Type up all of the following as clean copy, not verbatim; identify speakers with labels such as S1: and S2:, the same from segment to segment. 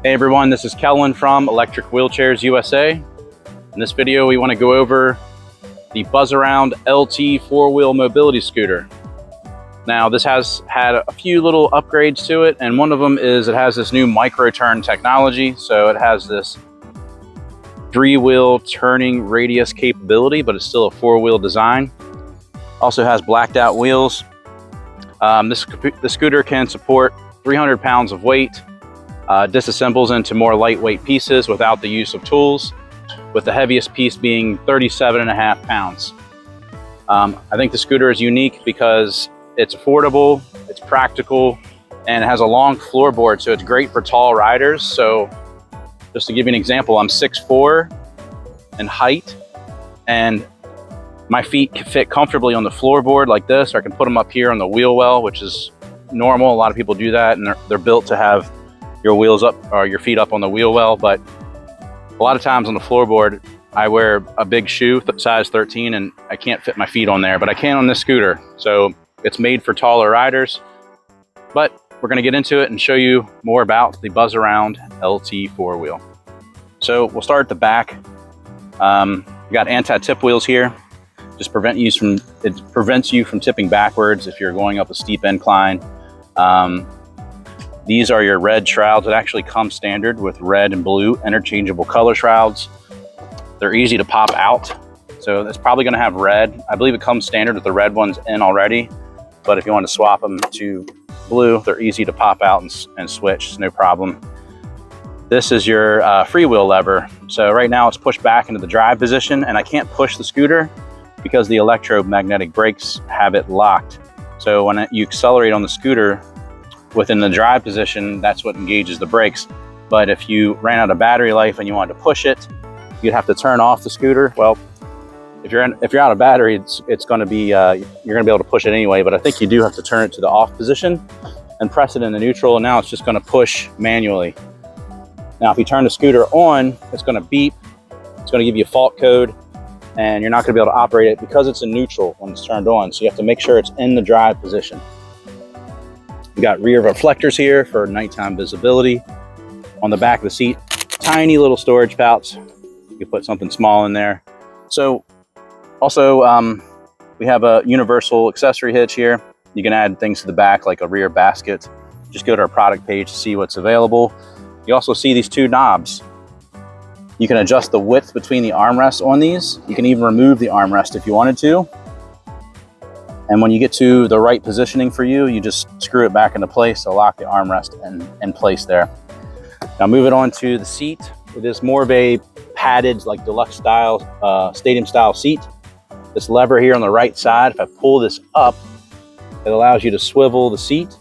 S1: Hey everyone, this is Kellen from Electric Wheelchairs USA. In this video, we want to go over the Buzzaround LT four-wheel mobility scooter. Now, this has had a few little upgrades to it, and one of them is it has this new micro-turn technology. So it has this three-wheel turning radius capability, but it's still a four-wheel design. Also has blacked out wheels. The scooter can support 300 pounds of weight. Disassembles into more lightweight pieces without the use of tools, with the heaviest piece being 37.5 pounds. I think the scooter is unique because it's affordable, it's practical, and it has a long floorboard, so it's great for tall riders. So just to give you an example, I'm 6'4" in height, and my feet can fit comfortably on the floorboard like this, or I can put them up here on the wheel well, which is normal. A lot of people do that, and they're built to have your wheels up or your feet up on the wheel well. But a lot of times on the floorboard, I wear a big shoe, size 13, and I can't fit my feet on there, but I can on this scooter. So it's made for taller riders. But we're gonna get into it and show you more about the Buzzaround LT four-wheel. So we'll start at the back. You got anti-tip wheels here. It prevents you from tipping backwards if you're going up a steep incline. These are your red shrouds. It actually comes standard with red and blue interchangeable color shrouds. They're easy to pop out. So it's probably gonna have red. I believe it comes standard with the red ones in already, but if you want to swap them to blue, they're easy to pop out and switch, it's no problem. This is your freewheel lever. So right now it's pushed back into the drive position, and I can't push the scooter because the electromagnetic brakes have it locked. So when you accelerate on the scooter, within the drive position, that's what engages the brakes. But if you ran out of battery life and you wanted to push it, you'd have to turn off the scooter. Well, if you're out of battery, it's going to be you're going to be able to push it anyway. But I think you do have to turn it to the off position and press it in the neutral. And now it's just going to push manually. Now, if you turn the scooter on, it's going to beep. It's going to give you a fault code, and you're not going to be able to operate it because it's in neutral when it's turned on. So you have to make sure it's in the drive position. We got rear reflectors here for nighttime visibility. On the back of the seat, tiny little storage pouch. You can put something small in there. So also, we have a universal accessory hitch here. You can add things to the back like a rear basket. Just go to our product page to see what's available. You also see these two knobs. You can adjust the width between the armrests on these. You can even remove the armrest if you wanted to. And when you get to the right positioning for you, you just screw it back into place to lock the armrest in place there. Now moving on to the seat, it is more of a padded, like deluxe style, stadium style seat. This lever here on the right side, if I pull this up, it allows you to swivel the seat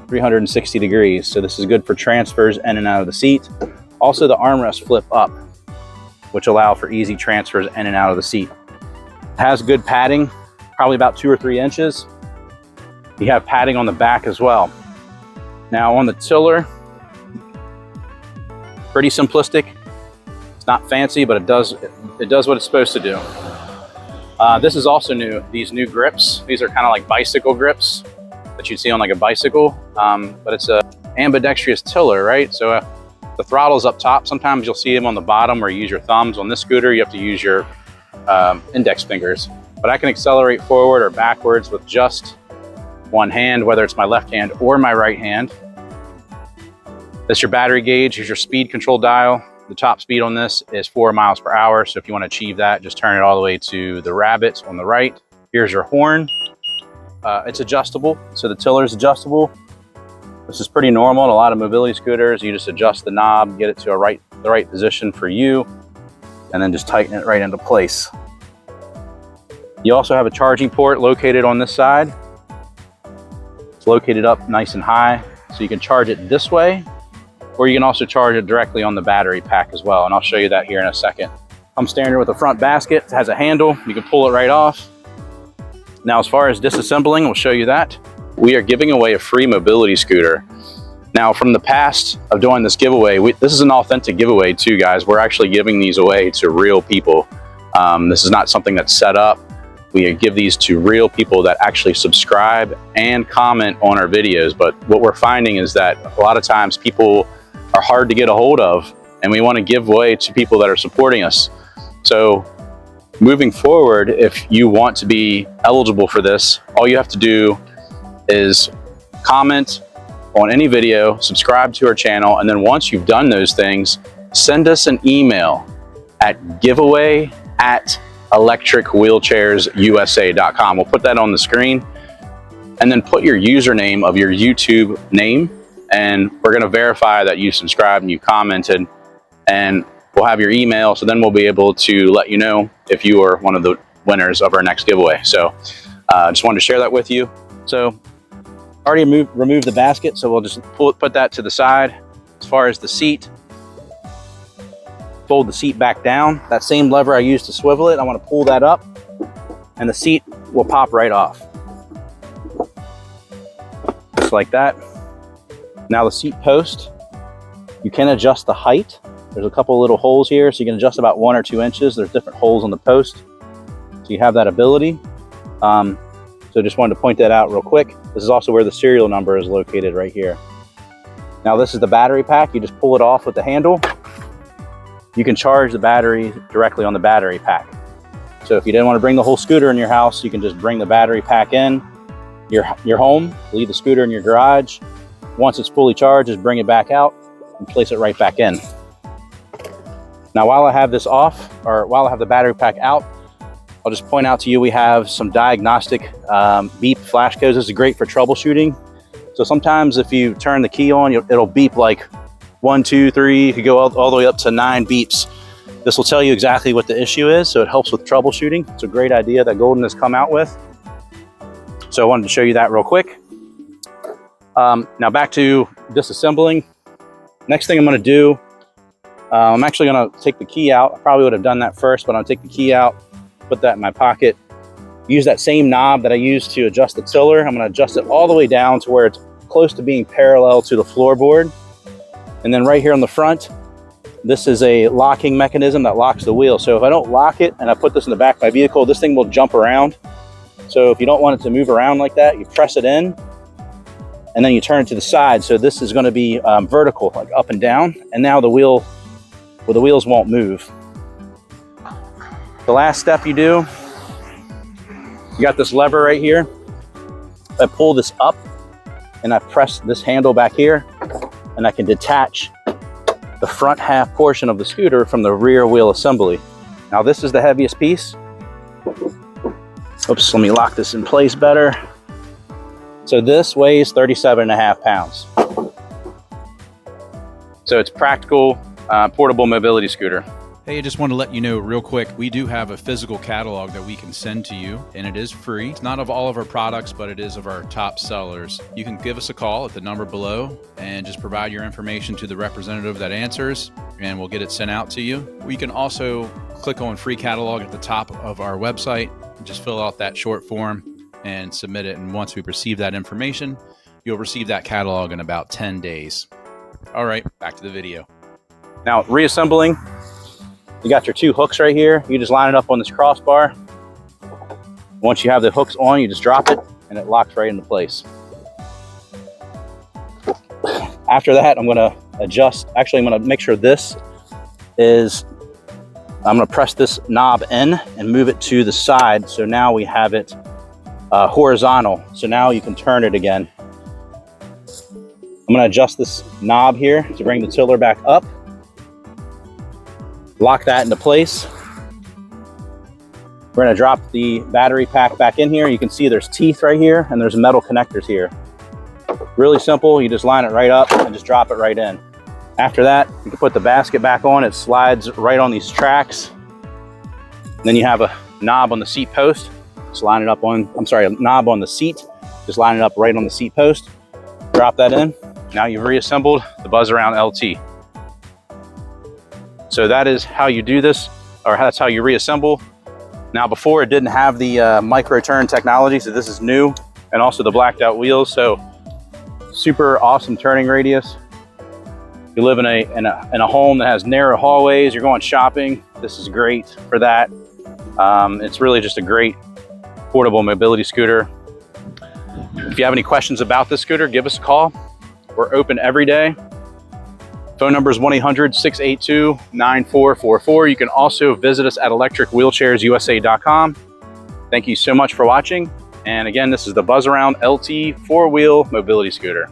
S1: 360 degrees. So this is good for transfers in and out of the seat. Also, the armrests flip up, which allow for easy transfers in and out of the seat. It has good padding, probably about 2 or 3 inches. You have padding on the back as well. Now on the tiller, pretty simplistic. It's not fancy, but it does what it's supposed to do. This is also new, these new grips. These are kind of like bicycle grips that you'd see on like a bicycle, but it's a ambidextrous tiller, right? So the throttle's up top. Sometimes you'll see them on the bottom where you use your thumbs. On this scooter, you have to use your index fingers. But I can accelerate forward or backwards with just one hand, whether it's my left hand or my right hand. That's your battery gauge. Here's your speed control dial. The top speed on this is 4 miles per hour. So if you want to achieve that, just turn it all the way to the rabbit on the right. Here's your horn. It's adjustable. So the tiller is adjustable. This is pretty normal in a lot of mobility scooters. You just adjust the knob, get it to the right position for you, and then just tighten it right into place. You also have a charging port located on this side. It's located up nice and high, so you can charge it this way, or you can also charge it directly on the battery pack as well, and I'll show you that here in a second. Comes standard with a front basket. It has a handle. You can pull it right off. Now, as far as disassembling, we'll show you that. We are giving away a free mobility scooter. Now, from the past of doing this giveaway, this is an authentic giveaway too, guys. We're actually giving these away to real people. This is not something that's set up. We give these to real people that actually subscribe and comment on our videos. But what we're finding is that a lot of times people are hard to get a hold of, and we want to give way to people that are supporting us. So moving forward, if you want to be eligible for this, all you have to do is comment on any video, subscribe to our channel, and then once you've done those things, send us an email at giveaway@electricwheelchairsusa.com. We'll put that on the screen, and then put your username of your YouTube name, and we're going to verify that you subscribed and you commented, and we'll have your email, so then we'll be able to let you know if you are one of the winners of our next giveaway. So just wanted to share that with you. So already removed the basket, so we'll just put that to the side. As far as the seat, fold the seat back down. That same lever I used to swivel it, I want to pull that up, and the seat will pop right off. Just like that. Now the seat post, you can adjust the height. There's a couple little holes here, so you can adjust about 1 or 2 inches. There's different holes on the post, so you have that ability. So just wanted to point that out real quick. This is also where the serial number is located, right here. Now this is the battery pack. You just pull it off with the handle. You can charge the battery directly on the battery pack. So if you didn't want to bring the whole scooter in your house, you can just bring the battery pack in your home, leave the scooter in your garage. Once it's fully charged, just bring it back out and place it right back in. Now while I have this off, or while I have the battery pack out, I'll just point out to you, we have some diagnostic beep flash codes. This is great for troubleshooting. So sometimes if you turn the key on, it'll beep like 1, 2, 3, you could go all the way up to 9 beeps. This will tell you exactly what the issue is, so it helps with troubleshooting. It's a great idea that Golden has come out with. So I wanted to show you that real quick. Now back to disassembling. Next thing I'm gonna do, I'm actually gonna take the key out. I probably would have done that first, but I'll take the key out, put that in my pocket, use that same knob that I used to adjust the tiller. I'm gonna adjust it all the way down to where it's close to being parallel to the floorboard. And then right here on the front, this is a locking mechanism that locks the wheel. So if I don't lock it and I put this in the back of my vehicle, this thing will jump around. So if you don't want it to move around like that, you press it in and then you turn it to the side. So this is gonna be vertical, like up and down. And now the wheels won't move. The last step you do, you got this lever right here. I pull this up and I press this handle back here, and I can detach the front half portion of the scooter from the rear wheel assembly. Now this is the heaviest piece. Oops, let me lock this in place better. So this weighs 37.5 pounds. So it's practical, portable mobility scooter.
S2: Hey, I just want to let you know real quick, we do have a physical catalog that we can send to you, and it is free. It's not of all of our products, but it is of our top sellers. You can give us a call at the number below and just provide your information to the representative that answers, and we'll get it sent out to you. You can also click on free catalog at the top of our website, and just fill out that short form and submit it. And once we receive that information, you'll receive that catalog in about 10 days. All right, back to the video.
S1: Now, reassembling. You got your 2 hooks right here. You just line it up on this crossbar. Once you have the hooks on, you just drop it and it locks right into place. After that, I'm gonna adjust. Actually, I'm gonna make sure this is, I'm gonna press this knob in and move it to the side. So now we have it horizontal. So now you can turn it again. I'm gonna adjust this knob here to bring the tiller back up. Lock that into place. We're gonna drop the battery pack back in here. You can see there's teeth right here and there's metal connectors here. Really simple, you just line it right up and just drop it right in. After that, you can put the basket back on. It slides right on these tracks. Then you have a knob on the seat post. Just line it up on, a knob on the seat. Just line it up right on the seat post. Drop that in. Now you've reassembled the Buzzaround LT. So that is how you do this, or that's how you reassemble. Now before, it didn't have the micro turn technology, so this is new, and also the blacked out wheels. So super awesome turning radius. You live in a home that has narrow hallways, you're going shopping, this is great for that. It's really just a great portable mobility scooter. If you have any questions about this scooter, give us a call. We're open every day. Phone number is 1-800-682-9444. You can also visit us at electricwheelchairsusa.com. Thank you so much for watching. And again, this is the Buzzaround LT 4-wheel mobility scooter.